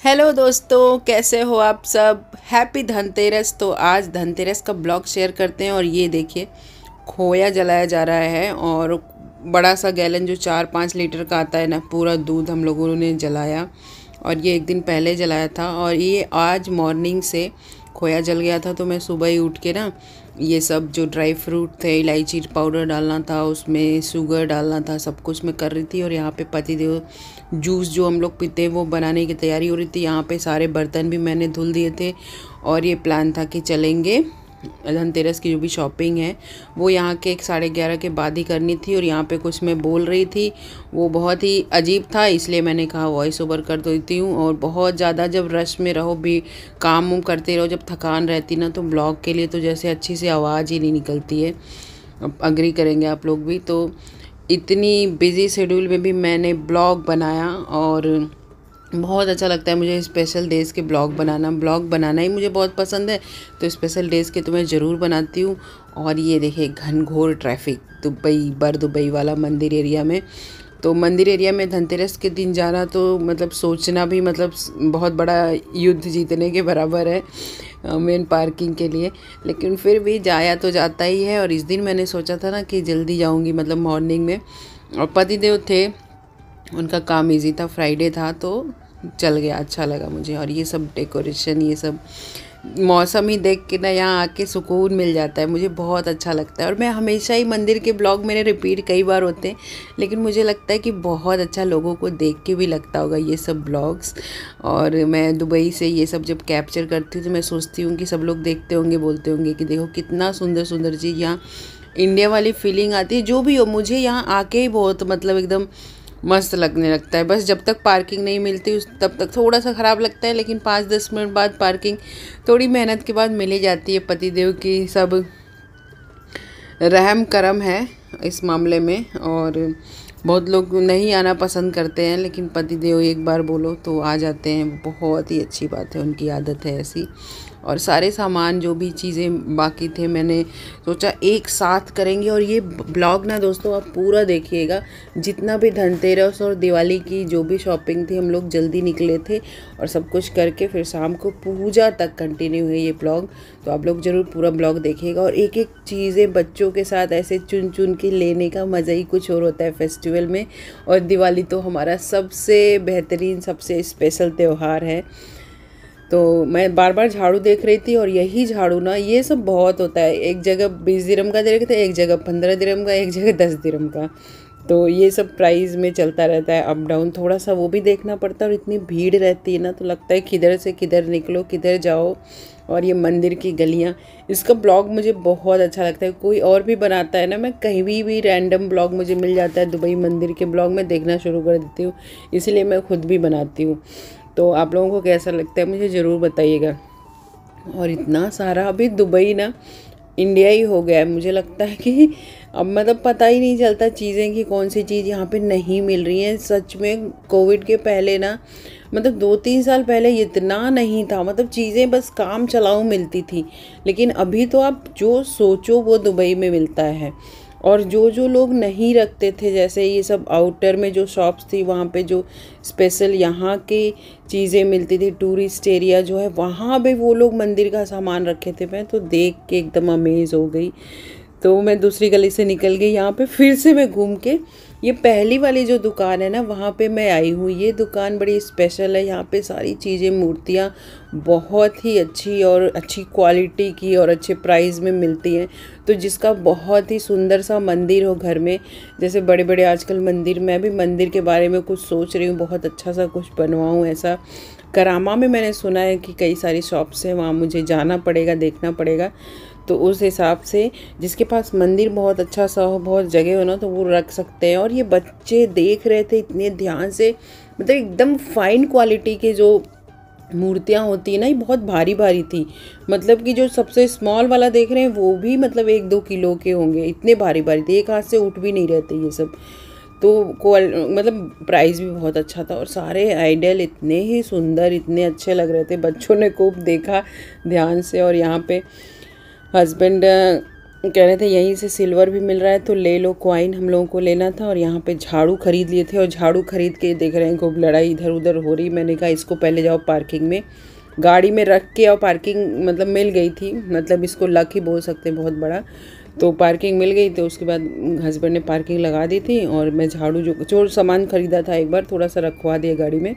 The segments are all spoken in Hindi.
हेलो दोस्तों, कैसे हो आप सब। हैप्पी धनतेरस। तो आज धनतेरस का ब्लॉग शेयर करते हैं। और ये देखिए, खोया जलाया जा रहा है और बड़ा सा गैलन जो 4-5 लीटर का आता है ना, पूरा दूध हम लोगों ने जलाया। और ये एक दिन पहले जलाया था और ये आज मॉर्निंग से खोया जल गया था। तो मैं सुबह ही उठ के ना ये सब जो ड्राई फ्रूट थे, इलायची पाउडर डालना था, उसमें शुगर डालना था, सब कुछ मैं कर रही थी। और यहाँ पे पतिदेव जूस जो हम लोग पीते हैं वो बनाने की तैयारी हो रही थी। यहाँ पे सारे बर्तन भी मैंने धुल दिए थे और ये प्लान था कि चलेंगे धनतेरस की जो भी शॉपिंग है वो यहाँ के 11:30 के बाद ही करनी थी। और यहाँ पे कुछ मैं बोल रही थी वो बहुत ही अजीब था, इसलिए मैंने कहा वॉइस ओवर कर देती हूँ। और बहुत ज़्यादा जब रश में रहो भी, काम वाम करते रहो, जब थकान रहती ना, तो ब्लॉग के लिए तो जैसे अच्छी सी आवाज़ ही नहीं निकलती है। अब अग्री करेंगे आप लोग भी। तो इतनी बिज़ी शेड्यूल में भी मैंने ब्लॉग बनाया और बहुत अच्छा लगता है मुझे स्पेशल डेज़ के ब्लॉग बनाना ही मुझे बहुत पसंद है। तो स्पेशल डेज़ के तो मैं ज़रूर बनाती हूँ। और ये देखिए घनघोर ट्रैफिक दुबई वाला मंदिर एरिया में। तो मंदिर एरिया में धनतेरस के दिन जाना तो मतलब सोचना भी मतलब बहुत बड़ा युद्ध जीतने के बराबर है मेन पार्किंग के लिए। लेकिन फिर भी जाया तो जाता ही है। और इस दिन मैंने सोचा था ना कि जल्दी जाऊंगी, मतलब मॉर्निंग में। और पतिदेव थे, उनका काम इजी था, फ्राइडे था तो चल गया, अच्छा लगा मुझे। और ये सब डेकोरेशन, ये सब मौसम ही देख के ना यहाँ आके सुकून मिल जाता है, मुझे बहुत अच्छा लगता है। और मैं हमेशा ही मंदिर के ब्लॉग मेरे रिपीट कई बार होते हैं, लेकिन मुझे लगता है कि बहुत अच्छा लोगों को देख के भी लगता होगा ये सब ब्लॉग्स। और मैं दुबई से ये सब जब कैप्चर करती हूँ तो मैं सोचती हूँ कि सब लोग देखते होंगे, बोलते होंगे कि देखो कितना सुंदर सुंदर चीज़, यहाँ इंडिया वाली फीलिंग आती है। जो भी हो, मुझे यहाँ आके ही बहुत मतलब एकदम मस्त लगने लगता है। बस जब तक पार्किंग नहीं मिलती तब तक थोड़ा सा ख़राब लगता है, लेकिन 5-10 मिनट बाद पार्किंग थोड़ी मेहनत के बाद मिल ही जाती है। पतिदेव की सब रहम करम है इस मामले में। और बहुत लोग नहीं आना पसंद करते हैं, लेकिन पतिदेव एक बार बोलो तो आ जाते हैं, बहुत ही अच्छी बात है, उनकी आदत है ऐसी। और सारे सामान जो भी चीज़ें बाकी थे मैंने सोचा एक साथ करेंगे। और ये ब्लॉग ना दोस्तों आप पूरा देखिएगा, जितना भी धनतेरस और दिवाली की जो भी शॉपिंग थी, हम लोग जल्दी निकले थे और सब कुछ करके फिर शाम को पूजा तक कंटिन्यू है ये ब्लॉग। तो आप लोग ज़रूर पूरा ब्लॉग देखिएगा। और एक एक चीज़ें बच्चों के साथ ऐसे चुन चुन के लेने का मज़ा ही कुछ और होता है फेस्टिवल में। और दिवाली तो हमारा सबसे बेहतरीन, सबसे स्पेशल त्यौहार है। तो मैं बार बार झाड़ू देख रही थी और यही झाड़ू ना, ये सब बहुत होता है, एक जगह 20 दिरहम का दे रखे थे, एक जगह 15 दिरहम का, एक जगह 10 दिरहम का। तो ये सब प्राइस में चलता रहता है, अप डाउन थोड़ा सा वो भी देखना पड़ता है। और इतनी भीड़ रहती है ना, तो लगता है किधर से किधर निकलो, किधर जाओ। और ये मंदिर की गलियाँ, इसका ब्लॉग मुझे बहुत अच्छा लगता है। कोई और भी बनाता है ना, मैं कहीं भी रैंडम ब्लॉग मुझे मिल जाता है, दुबई मंदिर के ब्लॉग मैं देखना शुरू कर देती हूँ, इसलिए मैं खुद भी बनाती हूँ। तो आप लोगों को कैसा लगता है मुझे ज़रूर बताइएगा। और इतना सारा अभी दुबई ना इंडिया ही हो गया है, मुझे लगता है कि अब मतलब पता ही नहीं चलता चीज़ें कि कौन सी चीज़ यहाँ पे नहीं मिल रही है। सच में कोविड के पहले ना, मतलब 2-3 साल पहले इतना नहीं था, मतलब चीज़ें बस काम चलाऊ मिलती थी। लेकिन अभी तो आप जो सोचो वो दुबई में मिलता है। और जो जो लोग नहीं रखते थे, जैसे ये सब आउटर में जो शॉप्स थी, वहाँ पे जो स्पेशल यहाँ की चीज़ें मिलती थी, टूरिस्ट एरिया जो है वहाँ पे वो लोग मंदिर का सामान रखे थे। मैं तो देख के एकदम अमेज़ हो गई। तो मैं दूसरी गली से निकल गई, यहाँ पे फिर से मैं घूम के ये पहली वाली जो दुकान है ना वहाँ पे मैं आई हूँ। ये दुकान बड़ी स्पेशल है, यहाँ पे सारी चीज़ें, मूर्तियाँ बहुत ही अच्छी और अच्छी क्वालिटी की और अच्छे प्राइस में मिलती हैं। तो जिसका बहुत ही सुंदर सा मंदिर हो घर में, जैसे बड़े बड़े आजकल मंदिर, मैं भी मंदिर के बारे में कुछ सोच रही हूँ, बहुत अच्छा सा कुछ बनवाऊँ ऐसा। करामा में मैंने सुना है कि कई सारी शॉप्स हैं, वहाँ मुझे जाना पड़ेगा, देखना पड़ेगा। तो उस हिसाब से जिसके पास मंदिर बहुत अच्छा सा हो, बहुत जगह हो ना, तो वो रख सकते हैं। और ये बच्चे देख रहे थे इतने ध्यान से, मतलब एकदम फाइन क्वालिटी के जो मूर्तियाँ होती है ना, ये बहुत भारी भारी थी। मतलब कि जो सबसे स्मॉल वाला देख रहे हैं वो भी मतलब 1-2 किलो के होंगे, इतने भारी भारी थे, एक हाथ से उठ भी नहीं रहते ये सब। तो मतलब प्राइस भी बहुत अच्छा था। और सारे आइडल इतने ही सुंदर, इतने अच्छे लग रहे थे, बच्चों ने खूब देखा ध्यान से। और यहाँ पे हस्बैंड कह रहे थे यहीं से सिल्वर भी मिल रहा है तो ले लो, कॉइन हम लोगों को लेना था। और यहाँ पे झाड़ू खरीद लिए थे और झाड़ू खरीद के देख रहे हैं खूब लड़ाई इधर उधर हो रही। मैंने कहा इसको पहले जाओ पार्किंग में गाड़ी में रख के, और पार्किंग मतलब मिल गई थी, मतलब इसको लक ही बोल सकते हैं बहुत बड़ा। तो पार्किंग मिल गई तो उसके बाद हस्बैंड ने पार्किंग लगा दी थी और मैं झाड़ू जो सामान ख़रीदा था एक बार थोड़ा सा रखवा दिया गाड़ी में।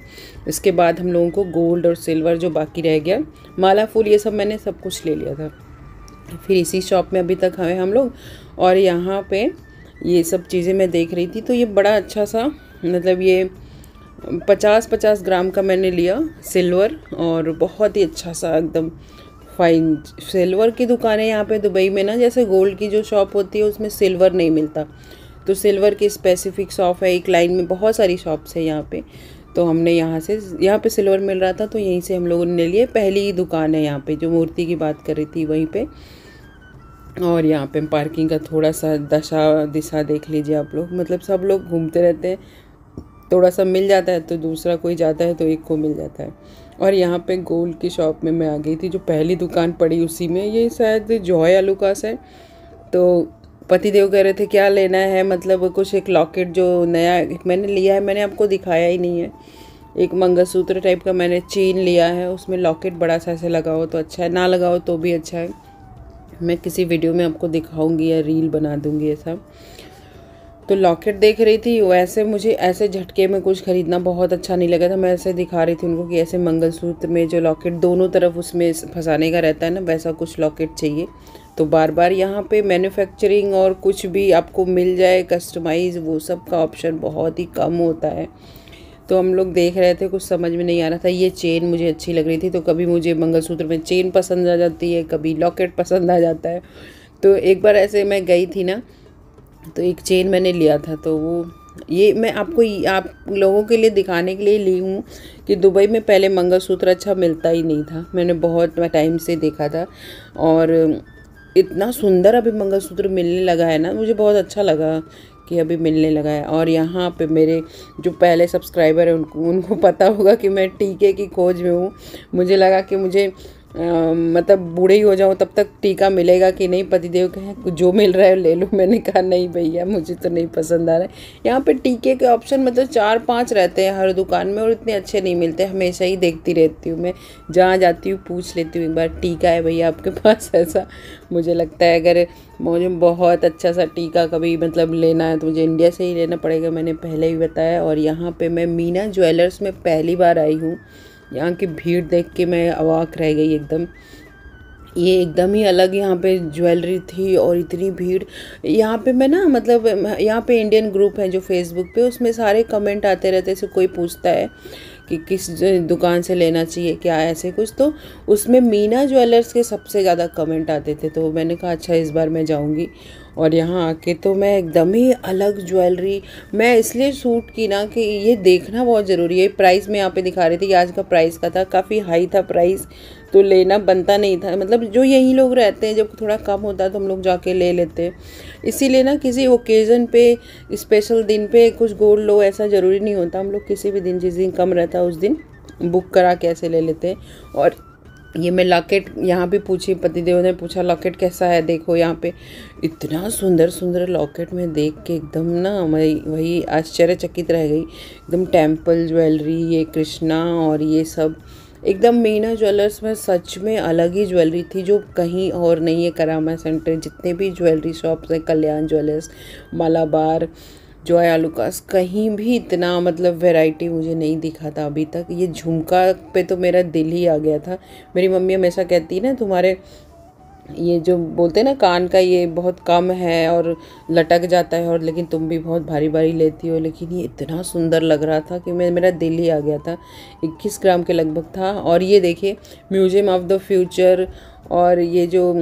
इसके बाद हम लोगों को गोल्ड और सिल्वर जो बाकी रह गया, माला फूल ये सब मैंने सब कुछ ले लिया था। फिर इसी शॉप में अभी तक हैं हम लोग। और यहाँ पे ये सब चीज़ें मैं देख रही थी तो ये बड़ा अच्छा सा, मतलब ये 50-50 ग्राम का मैंने लिया सिल्वर, और बहुत ही अच्छा सा एकदम फाइन सिल्वर की दुकानें यहाँ पे दुबई में ना, जैसे गोल्ड की जो शॉप होती है उसमें सिल्वर नहीं मिलता, तो सिल्वर की स्पेसिफिक शॉप है, एक लाइन में बहुत सारी शॉप्स है यहाँ पे। तो हमने यहाँ पे सिल्वर मिल रहा था तो यहीं से हम लोगों ने लिए। पहली ही दुकान है यहाँ पे जो मूर्ति की बात कर रही थी वहीं पे। और यहाँ पे पार्किंग का थोड़ा सा दिशा देख लीजिए आप लोग, मतलब सब लोग घूमते रहते हैं, थोड़ा सा मिल जाता है तो दूसरा कोई जाता है तो एक को मिल जाता है। और यहाँ पे गोल्ड की शॉप में मैं आ गई थी, जो पहली दुकान पड़ी उसी में, ये शायद जॉय आलूकास है। तो पतिदेव कह रहे थे क्या लेना है, मतलब कुछ एक लॉकेट जो नया मैंने लिया है, मैंने आपको दिखाया ही नहीं है, एक मंगलसूत्र टाइप का मैंने चेन लिया है, उसमें लॉकेट बड़ा सा ऐसे लगाओ तो अच्छा है, ना लगाओ तो भी अच्छा है। मैं किसी वीडियो में आपको दिखाऊंगी या रील बना दूंगी ये सब। तो लॉकेट देख रही थी, वैसे मुझे ऐसे झटके में कुछ ख़रीदना बहुत अच्छा नहीं लगा था। मैं ऐसे दिखा रही थी उनको कि ऐसे मंगलसूत्र में जो लॉकेट दोनों तरफ उसमें फंसाने का रहता है ना, वैसा कुछ लॉकेट चाहिए। तो बार बार यहाँ पे मैन्युफैक्चरिंग और कुछ भी आपको मिल जाए कस्टमाइज़, वो सब का ऑप्शन बहुत ही कम होता है। तो हम लोग देख रहे थे, कुछ समझ में नहीं आ रहा था। ये चेन मुझे अच्छी लग रही थी, तो कभी मुझे मंगलसूत्र में चेन पसंद आ जाती है, कभी लॉकेट पसंद आ जाता है। तो एक बार ऐसे मैं गई थी ना, तो एक चेन मैंने लिया था, तो वो ये मैं आपको आप लोगों के लिए दिखाने के लिए ली हूँ कि दुबई में पहले मंगलसूत्र अच्छा मिलता ही नहीं था। मैंने बहुत टाइम से देखा था और इतना सुंदर अभी मंगलसूत्र मिलने लगा है ना, मुझे बहुत अच्छा लगा कि अभी मिलने लगा है। और यहाँ पे मेरे जो पहले सब्सक्राइबर हैं उनको पता होगा कि मैं टीके की खोज में हूँ। मुझे लगा कि मुझे मतलब बूढ़े ही हो जाऊँ तब तक टीका मिलेगा कि नहीं। पतिदेव कहे जो मिल रहा है ले लो, मैंने कहा नहीं भैया मुझे तो नहीं पसंद आ रहा है। यहाँ पे टीके के ऑप्शन मतलब 4-5 रहते हैं हर दुकान में और इतने अच्छे नहीं मिलते। हमेशा ही देखती रहती हूँ मैं, जहाँ जाती हूँ पूछ लेती हूँ एक बार, टीका है भैया आपके पास? ऐसा मुझे लगता है अगर मुझे बहुत अच्छा सा टीका कभी मतलब लेना है तो मुझे इंडिया से ही लेना पड़ेगा, मैंने पहले ही बताया। और यहाँ पे मैं मीना ज्वेलर्स में पहली बार आई हूँ। यहाँ की भीड़ देख के मैं अवाक रह गई एकदम। ये एकदम ही अलग यहाँ पे ज्वेलरी थी और इतनी भीड़। यहाँ पे मैं ना मतलब यहाँ पे इंडियन ग्रुप है जो फेसबुक पे, उसमें सारे कमेंट आते रहते हैं। कोई पूछता है कि किस दुकान से लेना चाहिए क्या ऐसे कुछ, तो उसमें मीना ज्वेलर्स के सबसे ज़्यादा कमेंट आते थे। तो मैंने कहा अच्छा इस बार मैं जाऊँगी। और यहाँ आके तो मैं एकदम ही अलग ज्वेलरी मैं इसलिए शूट की ना कि ये देखना बहुत ज़रूरी है। प्राइस में यहाँ पे दिखा रही थी कि आज का प्राइस का था, काफ़ी हाई था प्राइस, तो लेना बनता नहीं था। मतलब जो यहीं लोग रहते हैं जब थोड़ा कम होता है तो हम लोग जाके ले लेते हैं। इसीलिए ना किसी ओकेज़न पे स्पेशल दिन पे कुछ गोल्ड लो ऐसा ज़रूरी नहीं होता। हम लोग किसी भी दिन जिस दिन कम रहता है उस दिन बुक करा के ऐसे ले लेते हैं। और ये मैं लॉकेट यहाँ भी पूछी, पतिदेव ने पूछा लॉकेट कैसा है, देखो यहाँ पे इतना सुंदर सुंदर लॉकेट में देख के एकदम ना मैं वही आश्चर्यचकित रह गई। एकदम टेम्पल ज्वेलरी, ये कृष्णा और ये सब एकदम मीना ज्वेलर्स में सच में अलग ही ज्वेलरी थी जो कहीं और नहीं है। करामा सेंटर जितने भी ज्वेलरी शॉप्स हैं, कल्याण ज्वेलर्स, मालाबार, जॉय आलूकास, कहीं भी इतना मतलब वैरायटी मुझे नहीं दिखा था अभी तक। ये झुमका पे तो मेरा दिल ही आ गया था। मेरी मम्मी हमेशा कहती है ना तुम्हारे ये जो बोलते हैं ना कान का ये बहुत कम है और लटक जाता है, और लेकिन तुम भी बहुत भारी भारी लेती हो। लेकिन ये इतना सुंदर लग रहा था कि मेरा दिल ही आ गया था। 21 ग्राम के लगभग था। और ये देखिए म्यूजियम ऑफ द फ्यूचर, और ये जो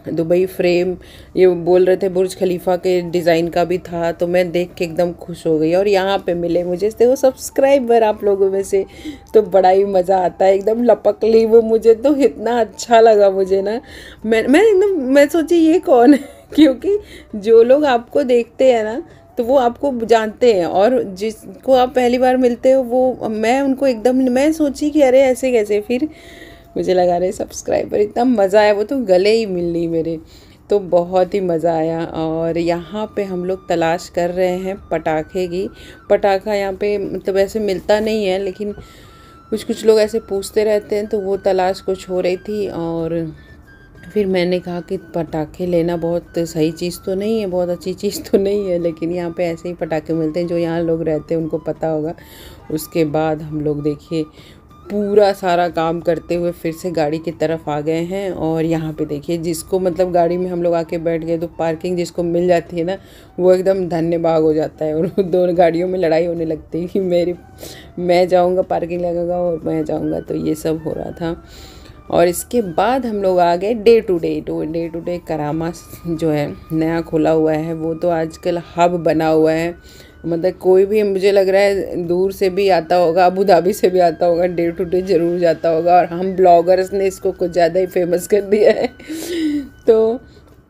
दुबई फ्रेम ये बोल रहे थे बुर्ज खलीफा के डिज़ाइन का भी था। तो मैं देख के एकदम खुश हो गई। और यहाँ पे मिले मुझे वो सब्सक्राइबर आप लोगों में से, तो बड़ा ही मज़ा आता है। एकदम लपक ली वो, मुझे तो इतना अच्छा लगा मुझे ना। मैं एकदम मैं सोची ये कौन है क्योंकि जो लोग आपको देखते हैं ना तो वो आपको जानते हैं, और जिसको आप पहली बार मिलते हो वो मैं उनको एकदम मैं सोची कि अरे ऐसे कैसे। फिर मुझे लगा रहे सब्सक्राइबर, इतना मज़ा आया, वो तो गले ही मिल ली मेरे। तो बहुत ही मज़ा आया। और यहाँ पे हम लोग तलाश कर रहे हैं पटाखे की। पटाखा यहाँ पे मतलब ऐसे मिलता नहीं है, लेकिन कुछ कुछ लोग ऐसे पूछते रहते हैं, तो वो तलाश कुछ हो रही थी। और फिर मैंने कहा कि पटाखे लेना बहुत सही चीज़ तो नहीं है, बहुत अच्छी चीज़ तो नहीं है, लेकिन यहाँ पे ऐसे ही पटाखे मिलते हैं, जो यहाँ लोग रहते हैं उनको पता होगा। उसके बाद हम लोग देखिए पूरा सारा काम करते हुए फिर से गाड़ी की तरफ आ गए हैं। और यहाँ पे देखिए जिसको मतलब गाड़ी में हम लोग आके बैठ गए तो पार्किंग जिसको मिल जाती है ना, वो एकदम धन्य भाग हो जाता है। और दोनों गाड़ियों में लड़ाई होने लगती है कि मैं जाऊँगा पार्किंग लगाऊंगा और मैं जाऊँगा। तो ये सब हो रहा था। और इसके बाद हम लोग आ गए डे टू डे करामा जो है नया खुला हुआ है, वो तो आजकल हब बना हुआ है। मतलब कोई भी मुझे लग रहा है दूर से भी आता होगा, अबू धाबी से भी आता होगा, डे टू डे ज़रूर जाता होगा। और हम ब्लॉगर्स ने इसको कुछ ज़्यादा ही फेमस कर दिया है। तो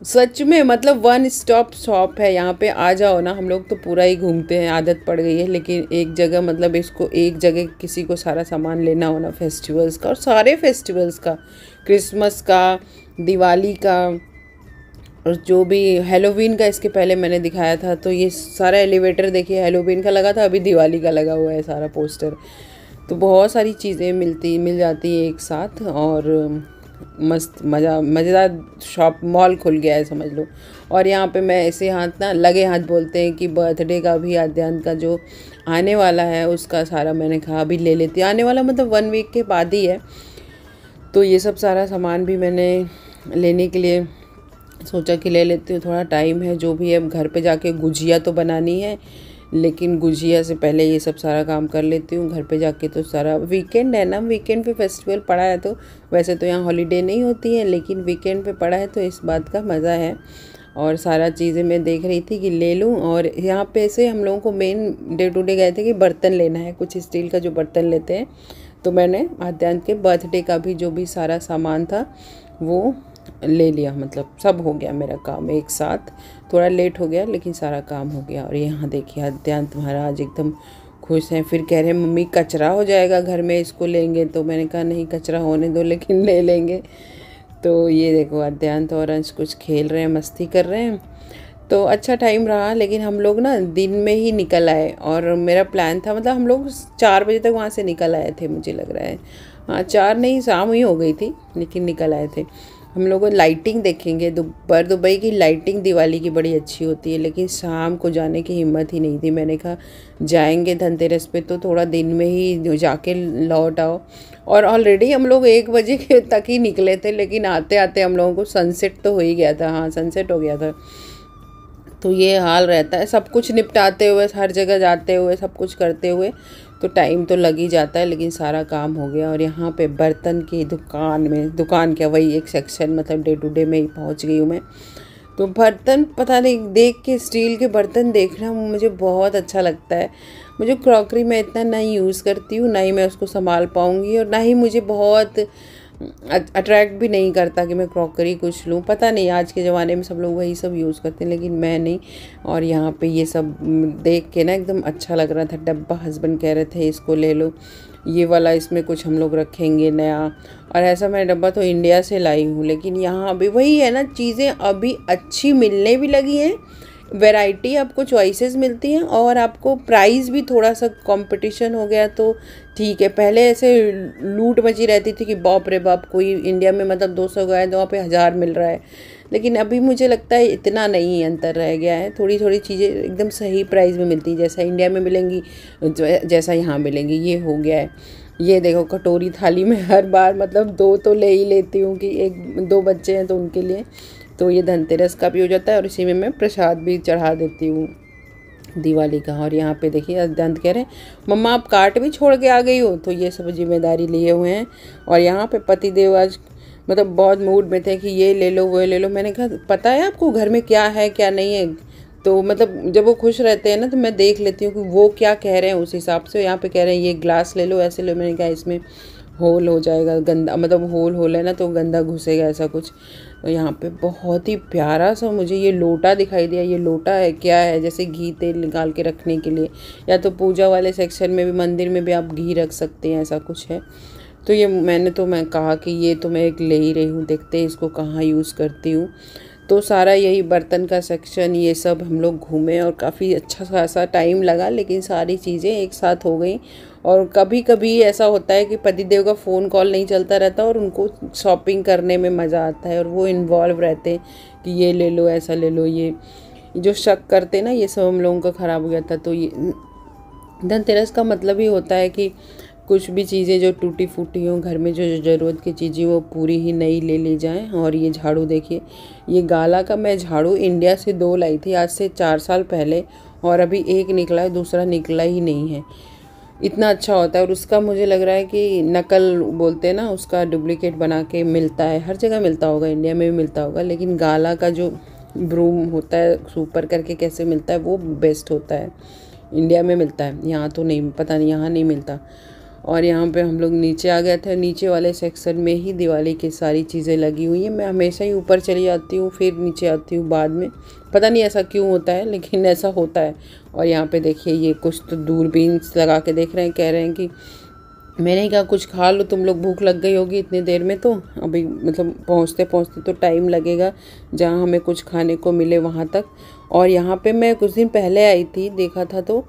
सच में मतलब वन स्टॉप शॉप है यहाँ पे। आ जाओ ना, हम लोग तो पूरा ही घूमते हैं, आदत पड़ गई है। लेकिन एक जगह मतलब इसको एक जगह किसी को सारा सामान लेना होना फेस्टिवल्स का, और सारे फेस्टिवल्स का, क्रिसमस का, दिवाली का, और जो भी हैलोवीन का इसके पहले मैंने दिखाया था। तो ये सारा एलिवेटर देखिए हैलोवीन का लगा था, अभी दिवाली का लगा हुआ है सारा पोस्टर। तो बहुत सारी चीज़ें मिल जाती है एक साथ, और मस्त मज़ेदार शॉप मॉल खुल गया है समझ लो। और यहाँ पे मैं ऐसे हाथ ना लगे हाथ बोलते हैं कि बर्थडे का भी आद्यांत का जो आने वाला है उसका सारा मैंने कहा अभी ले लेती हूँ। आने वाला मतलब 1 वीक के बाद ही है। तो ये सब सारा सामान भी मैंने लेने के लिए सोचा कि ले लेती हूँ, थोड़ा टाइम है जो भी है। घर पे जाके गुजिया तो बनानी है, लेकिन गुजिया से पहले ये सब सारा काम कर लेती हूँ। घर पे जाके तो सारा वीकेंड है ना, वीकेंड पे फेस्टिवल पड़ा है, तो वैसे तो यहाँ हॉलीडे नहीं होती है, लेकिन वीकेंड पे पड़ा है तो इस बात का मज़ा है। और सारा चीज़ें मैं देख रही थी कि ले लूँ। और यहाँ पे से हम लोगों को मेन डे टू डे गए थे कि बर्तन लेना है, कुछ स्टील का जो बर्तन लेते हैं। तो मैंने आद्यांत के बर्थडे का भी जो भी सारा सामान था वो ले लिया, मतलब सब हो गया मेरा काम एक साथ। थोड़ा लेट हो गया लेकिन सारा काम हो गया। और यहाँ देखिए आद्यांत महाराज एकदम खुश हैं। फिर कह रहे हैं मम्मी कचरा हो जाएगा घर में, इसको लेंगे। तो मैंने कहा नहीं कचरा होने दो, लेकिन ले लेंगे। तो ये देखो आद्यांत और अंश कुछ खेल रहे हैं, मस्ती कर रहे हैं। तो अच्छा टाइम रहा। लेकिन हम लोग ना दिन में ही निकल आए, और मेरा प्लान था मतलब हम लोग 4 बजे तक वहाँ से निकल आए थे, मुझे लग रहा है। हाँ 4 नहीं, शाम ही हो गई थी, लेकिन निकल आए थे। हम लोग लाइटिंग देखेंगे। दुबई की लाइटिंग दिवाली की बड़ी अच्छी होती है, लेकिन शाम को जाने की हिम्मत ही नहीं थी। मैंने कहा जाएंगे धनतेरस पे तो थोड़ा दिन में ही जाके लौट आओ। और ऑलरेडी हम लोग 1 बजे के तक ही निकले थे, लेकिन आते आते हम लोगों को सनसेट तो हो ही गया था। हाँ सनसेट हो गया था। तो ये हाल रहता है, सब कुछ निपटाते हुए, हर जगह जाते हुए, सब कुछ करते हुए तो टाइम तो लग ही जाता है। लेकिन सारा काम हो गया। और यहाँ पे बर्तन की दुकान क्या, वही एक सेक्शन मतलब डे टू डे में ही पहुँच गई हूँ मैं। तो बर्तन पता नहीं, देख के स्टील के बर्तन देखना मुझे बहुत अच्छा लगता है। मुझे क्रॉकरी मैं इतना नहीं यूज़ करती हूँ, ना ही मैं उसको संभाल पाऊँगी, और ना ही मुझे बहुत अट्रैक्ट भी नहीं करता कि मैं क्रॉकरी कुछ लूँ। पता नहीं आज के ज़माने में सब लोग वही सब यूज़ करते हैं, लेकिन मैं नहीं। और यहाँ पे ये सब देख के ना एकदम अच्छा लग रहा था। डब्बा हस्बैंड कह रहे थे इसको ले लो, ये वाला इसमें कुछ हम लोग रखेंगे नया। और ऐसा मैं डब्बा तो इंडिया से लाई हूँ, लेकिन यहाँ अभी वही है ना, चीज़ें अभी अच्छी मिलने भी लगी हैं, वैरायटी आपको चॉइसेस मिलती हैं, और आपको प्राइस भी थोड़ा सा कंपटीशन हो गया तो ठीक है। पहले ऐसे लूट मची रहती थी कि बाप रे बाप, कोई इंडिया में मतलब 200 का है तो वहाँ पे 1000 मिल रहा है। लेकिन अभी मुझे लगता है इतना नहीं अंतर रह गया है। थोड़ी थोड़ी चीज़ें एकदम सही प्राइस में मिलती हैं, जैसा इंडिया में मिलेंगी जैसा यहाँ मिलेंगी, ये हो गया है। ये देखो कटोरी थाली में हर बार मतलब 2 तो ले ही लेती हूँ कि 2 बच्चे हैं तो उनके लिए। तो ये धनतेरस का भी हो जाता है, और इसी में मैं प्रसाद भी चढ़ा देती हूँ दिवाली का। और यहाँ पे देखिए अद्यांत कह रहे हैं मम्मा आप कार्ट भी छोड़ के आ गई हो, तो ये सब जिम्मेदारी लिए हुए हैं। और यहाँ पे पतिदेव आज मतलब बहुत मूड में थे कि ये ले लो वो ले लो। मैंने कहा पता है आपको घर में क्या है क्या नहीं है। तो मतलब जब वो खुश रहते हैं ना तो मैं देख लेती हूँ कि वो क्या कह रहे हैं, उस हिसाब से। यहाँ पे कह रहे हैं ये ग्लास ले लो, ऐसे लो। मैंने कहा इसमें होल हो जाएगा, गंदा मतलब होल है ना तो गंदा घुसेगा, ऐसा कुछ। तो यहाँ पे बहुत ही प्यारा सा मुझे ये लोटा दिखाई दिया। ये लोटा है क्या है, जैसे घी तेल निकाल के रखने के लिए, या तो पूजा वाले सेक्शन में भी, मंदिर में भी आप घी रख सकते हैं, ऐसा कुछ है। तो ये मैं कहा कि ये तो मैं एक ले ही रही हूँ, देखते हैं इसको कहाँ यूज़ करती हूँ। तो सारा यही बर्तन का सेक्शन ये सब हम लोग घूमे और काफ़ी अच्छा खासा टाइम लगा, लेकिन सारी चीज़ें एक साथ हो गई। और कभी कभी ऐसा होता है कि पतिदेव का फ़ोन कॉल नहीं चलता रहता और उनको शॉपिंग करने में मज़ा आता है और वो इन्वॉल्व रहते हैं कि ये ले लो, ऐसा ले लो। ये जो शक करते ना, ये सब हम लोगों का ख़राब हो गया था। तो ये धनतेरस का मतलब ही होता है कि कुछ भी चीज़ें जो टूटी फूटी हों, घर में जो ज़रूरत की चीज़ें वो पूरी ही नई ले ली जाएं। और ये झाड़ू देखिए, ये गाला का मैं झाड़ू इंडिया से 2 लाई थी आज से 4 साल पहले, और अभी एक निकला है, दूसरा निकला ही नहीं है। इतना अच्छा होता है। और उसका मुझे लग रहा है कि नकल बोलते हैं ना, उसका डुप्लीकेट बना के मिलता है, हर जगह मिलता होगा, इंडिया में भी मिलता होगा, लेकिन गाला का जो ब्रूम होता है सुपर करके कैसे मिलता है वो बेस्ट होता है, इंडिया में मिलता है, यहाँ तो नहीं, पता नहीं यहाँ नहीं मिलता। और यहाँ पे हम लोग नीचे आ गए थे, नीचे वाले सेक्शन में ही दिवाली की सारी चीज़ें लगी हुई हैं। मैं हमेशा ही ऊपर चली जाती हूँ फिर नीचे आती हूँ बाद में, पता नहीं ऐसा क्यों होता है, लेकिन ऐसा होता है। और यहाँ पे देखिए, ये कुछ तो दूरबीन लगा के देख रहे हैं, कह रहे हैं कि मैंने कहा कुछ खा लो, तुम लोग, भूख लग गई होगी इतनी देर में, तो अभी मतलब पहुँचते पहुँचते तो टाइम लगेगा जहाँ हमें कुछ खाने को मिले वहाँ तक। और यहाँ पे मैं कुछ दिन पहले आई थी, देखा था तो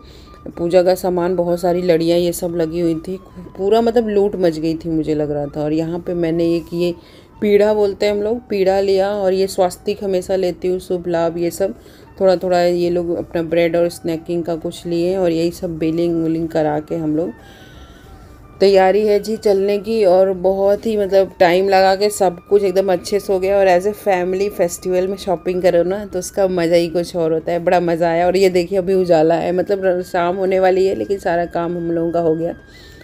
पूजा का सामान, बहुत सारी लड़ियाँ ये सब लगी हुई थी, पूरा मतलब लूट मच गई थी मुझे लग रहा था। और यहाँ पे मैंने एक ये पीढ़ा बोलते हैं हम लोग, पीढ़ा लिया। और ये स्वास्तिक हमेशा लेती हूँ, शुभ लाभ, ये सब थोड़ा थोड़ा ये लोग अपना ब्रेड और स्नैकिंग का कुछ लिए, और यही सब बिलिंग विलिंग करा के हम लोग तैयारी है जी चलने की। और बहुत ही मतलब टाइम लगा के सब कुछ एकदम अच्छे से हो गया। और एज ए फैमिली फेस्टिवल में शॉपिंग करो ना तो उसका मज़ा ही कुछ और होता है, बड़ा मज़ा आया। और ये देखिए अभी उजाला है, मतलब शाम होने वाली है, लेकिन सारा काम हम लोगों का हो गया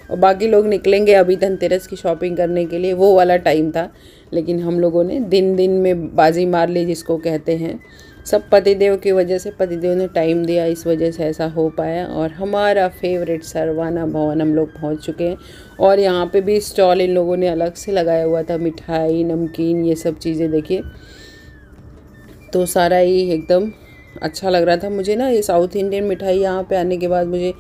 और बाकी लोग निकलेंगे अभी धनतेरस की शॉपिंग करने के लिए, वो वाला टाइम था। लेकिन हम लोगों ने दिन दिन में बाजी मार ली जिसको कहते हैं, सब पतिदेव की वजह से, पतिदेव ने टाइम दिया, इस वजह से ऐसा हो पाया। और हमारा फेवरेट सरवाना भवन हम लोग पहुंच चुके हैं। और यहाँ पे भी स्टॉल इन लोगों ने अलग से लगाया हुआ था, मिठाई, नमकीन, ये सब चीज़ें देखिए। तो सारा ही एकदम अच्छा लग रहा था मुझे ना। ये साउथ इंडियन मिठाई यहाँ पे आने के बाद मुझे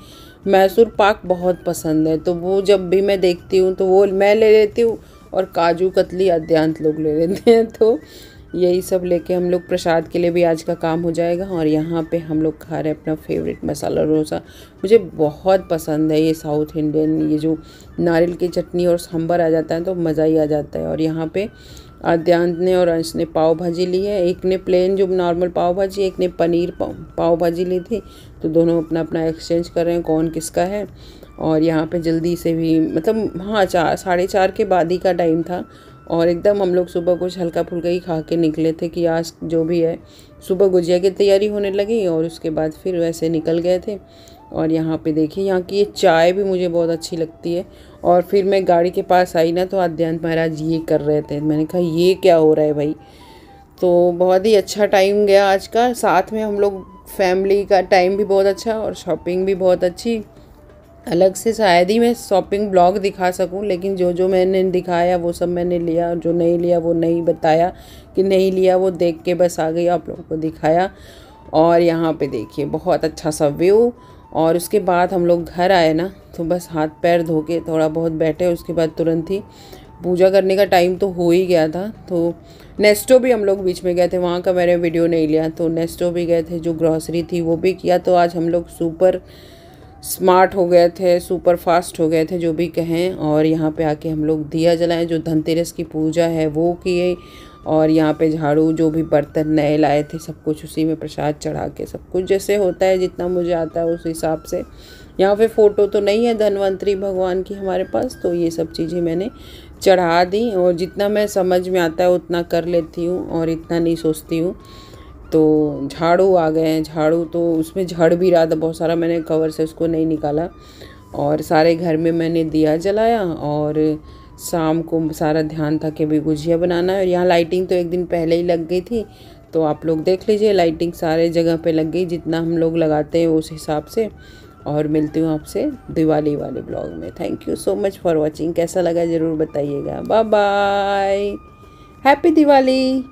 मैसूर पाक बहुत पसंद है, तो वो जब भी मैं देखती हूँ तो वो मैं ले लेती हूँ, और काजू कतली अद्यांत लोग ले लेते हैं। तो यही सब लेके हम लोग प्रसाद के लिए भी आज का काम हो जाएगा। और यहाँ पे हम लोग खा रहे हैं अपना फेवरेट मसाला डोसा, मुझे बहुत पसंद है ये साउथ इंडियन, ये जो नारियल की चटनी और सांभर आ जाता है तो मज़ा ही आ जाता है। और यहाँ पे आद्यांत ने और अंश ने पाव भाजी ली है, एक ने प्लेन जो नॉर्मल पाव भाजी, एक ने पनीर पाव भाजी ली थी, तो दोनों अपना अपना एक्सचेंज कर रहे हैं कौन किसका है। और यहाँ पे जल्दी से भी मतलब हाँ 4:30 के बाद ही का टाइम था, और एकदम हम लोग सुबह कुछ हल्का फुल्का ही खा के निकले थे कि आज जो भी है। सुबह गुजिया की तैयारी होने लगी और उसके बाद फिर वैसे निकल गए थे। और यहाँ पे देखिए, यहाँ की ये चाय भी मुझे बहुत अच्छी लगती है। और फिर मैं गाड़ी के पास आई ना तो आद्यांत महाराज ये कर रहे थे, मैंने कहा ये क्या हो रहा है भाई। तो बहुत ही अच्छा टाइम गया आज का, साथ में हम लोग फैमिली का टाइम भी बहुत अच्छा और शॉपिंग भी बहुत अच्छी। अलग से शायद ही मैं शॉपिंग ब्लॉग दिखा सकूं, लेकिन जो जो मैंने दिखाया वो सब मैंने लिया, और जो नहीं लिया वो नहीं बताया कि नहीं लिया, वो देख के बस आ गई, आप लोगों को दिखाया। और यहाँ पे देखिए बहुत अच्छा सा व्यू। और उसके बाद हम लोग घर आए ना तो बस हाथ पैर धो के थोड़ा बहुत बैठे, उसके बाद तुरंत ही पूजा करने का टाइम तो हो ही गया था। तो नेस्टो भी हम लोग बीच में गए थे, वहाँ का मैंने वीडियो नहीं लिया, तो नेस्टो भी गए थे, जो ग्रॉसरी थी वो भी किया। तो आज हम लोग सुपर स्मार्ट हो गए थे, सुपर फास्ट हो गए थे, जो भी कहें। और यहाँ पे आके हम लोग दिया जलाएं, जो धनतेरस की पूजा है वो किए। और यहाँ पे झाड़ू, जो भी बर्तन नए लाए थे सब कुछ उसी में प्रसाद चढ़ा के, सब कुछ जैसे होता है जितना मुझे आता है उस हिसाब से। यहाँ पे फ़ोटो तो नहीं है धन्वंतरी भगवान की हमारे पास, तो ये सब चीज़ें मैंने चढ़ा दी। और जितना मैं समझ में आता है उतना कर लेती हूँ और इतना नहीं सोचती हूँ। तो झाड़ू आ गए हैं, झाड़ू तो उसमें झड़ भी रहा था बहुत सारा, मैंने कवर से उसको नहीं निकाला। और सारे घर में मैंने दिया जलाया, और शाम को सारा ध्यान था कि भी गुजिया बनाना है। और यहाँ लाइटिंग तो एक दिन पहले ही लग गई थी, तो आप लोग देख लीजिए, लाइटिंग सारे जगह पे लग गई जितना हम लोग लगाते हैं उस हिसाब से। और मिलती हूँ आपसे दिवाली वाले ब्लॉग में। Thank you so much for watching, कैसा लगा ज़रूर बताइएगा। Bye bye, happy Diwali.